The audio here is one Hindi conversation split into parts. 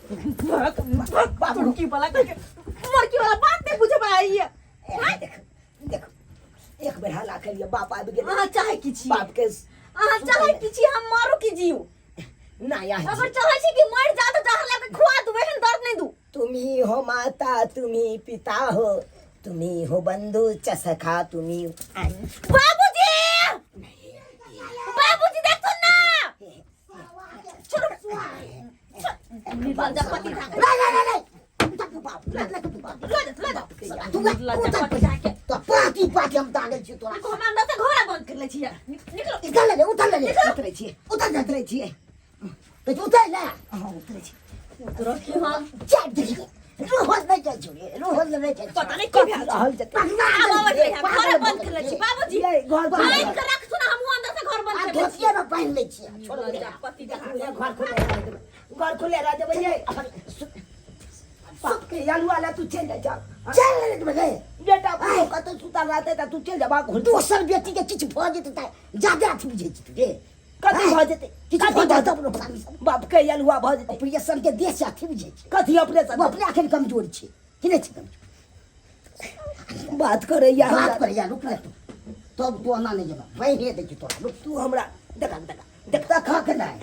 मुर्गी वाला बात नहीं बुझे पाई है। देखो देखो एक बेर हल्ला कर लिया बाप आबि गेल अहाँ चाहे की छी बाप के अहाँ चाहे की छी हम मारू की जीव ना यहाँ अगर चाहे छी कि मर जा तो जहां लेके खुआ दू एहन दर्द नहीं दू। तुम्ही हो माता तुम्ही पिता हो तुम्ही हो बंधु चसखा तुम्ही बाबूजी बाबूजी देखो ना छोड़ो लज्जापति नहीं तो पार्टी पार्टी हम तागे छी तोरा को हम अंदर से घोड़ा बंद कर ले छी निकलो निकल ले उतर छी उतर छी तो उतर ले हां उतर छी उतरो की हां चल देखिए रोहन नहीं चल छोड़िए रोहन नहीं चल पता नहीं कब रहल जते घर बंद कर ले छी बाबूजी घर बंद कर रख सुना हम अंदर से घर बंद कर ले छी धोतिया में पहन ले छी छोड़ पति घर खुले रह देबे ये सबके यालू वाला तू चल जा चल रे तुम गए बेटा को तो सुता रहते त तू चल जा घर दोसर बेटी के किछ भ जेते त ज्यादा अथी बुझे छी रे कथी भ जेते किछ भ जेते अपनो बाप के यालुआ भ जेते ऑपरेशन के देश अथी बुझे छी कथी ऑपरेशन अपने आखिर कमजोर छी कि नहीं छी कमजोर बात करे या रुक रे तू तब तू आना नहीं जबा वही हे देखी तोरा रुक तू हमरा देखता खा के नहीं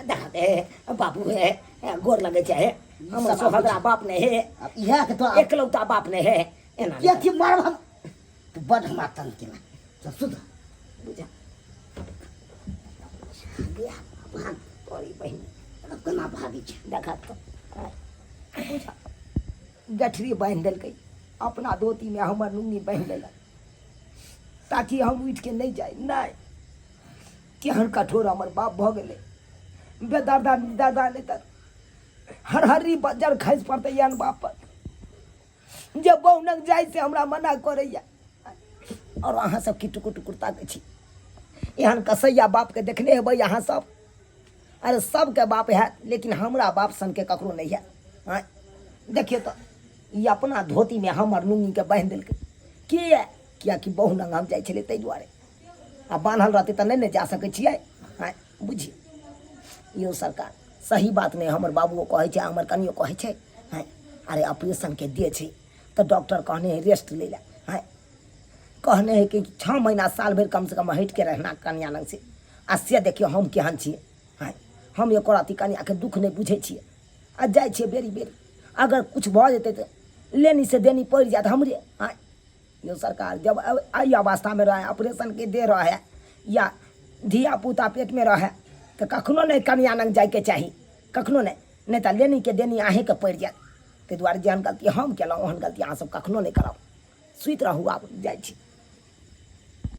देखा दे बाबू है गोर लगे चाहे हम सोहदरा बाप ने है यह के तो एकलौता बाप ने है एना के थी मार हम तू बड़ मातन के ना तो सुध बुझा गया भाग तोरी बहन कना भागी छ देखा तो बुझा गठरी बांध देल गई अपना धोती में हमर नुंगी बांध देल ताकि हम उठ के नहीं जाए नहीं केहन कठोर हमर बाप भ गेले बेदर्दा दादा ने तर हर हरी बजर खस पड़ते यान बाप पर जब बहुनक जाय से हमरा मना करैया और अहाँ सब की टुकुर टुकुर ताकै छी एहन कसैया बाप के देखने हेबै अहाँ सब अरे सबके बाप है लेकिन हमरा बाप सन के ककरो नहीं है देखिए तो ये अपना धोती में हमर नुंगी के बांध देलकै किया कि बहुनक हम जाइ छलै तै दुआरे आ बान्हल रहतै तऽ नहीं जा सकै छियै बुझी यो सरकार सही बात नहीं हमर बाबुओ कहे छे हमर कनियो कहे छे अरे ऑपरेशन के दे छे तो डॉक्टर कहने है रेस्ट ले ले कहने है कि 6 महीना साल भर कम से कम हट के रहना कन्या लंग से आ से देखियो हम केहन छिए हम एक राती कन्या के दुख नहीं बुझे छिए आ जाय छिए बेरी बेरी अगर कुछ भ जेते तो लेनी से देनी पड़ जात हमरे यो सरकार जब आई अवस्था में रहे ऑपरेशन के दे रहा है या धिया पुता पेट में रहे तो कखनो नहीं कन्या लंग जाए के चाहिए कखनो नहीं तो लेनी के देनी आहे के पड़ जाए ताहि दुआरे जेहन गलती हम केलहुँ ओहन गलती अहाँ सब कखनो नहीं कराओ सुति रहू आब जाइ छी।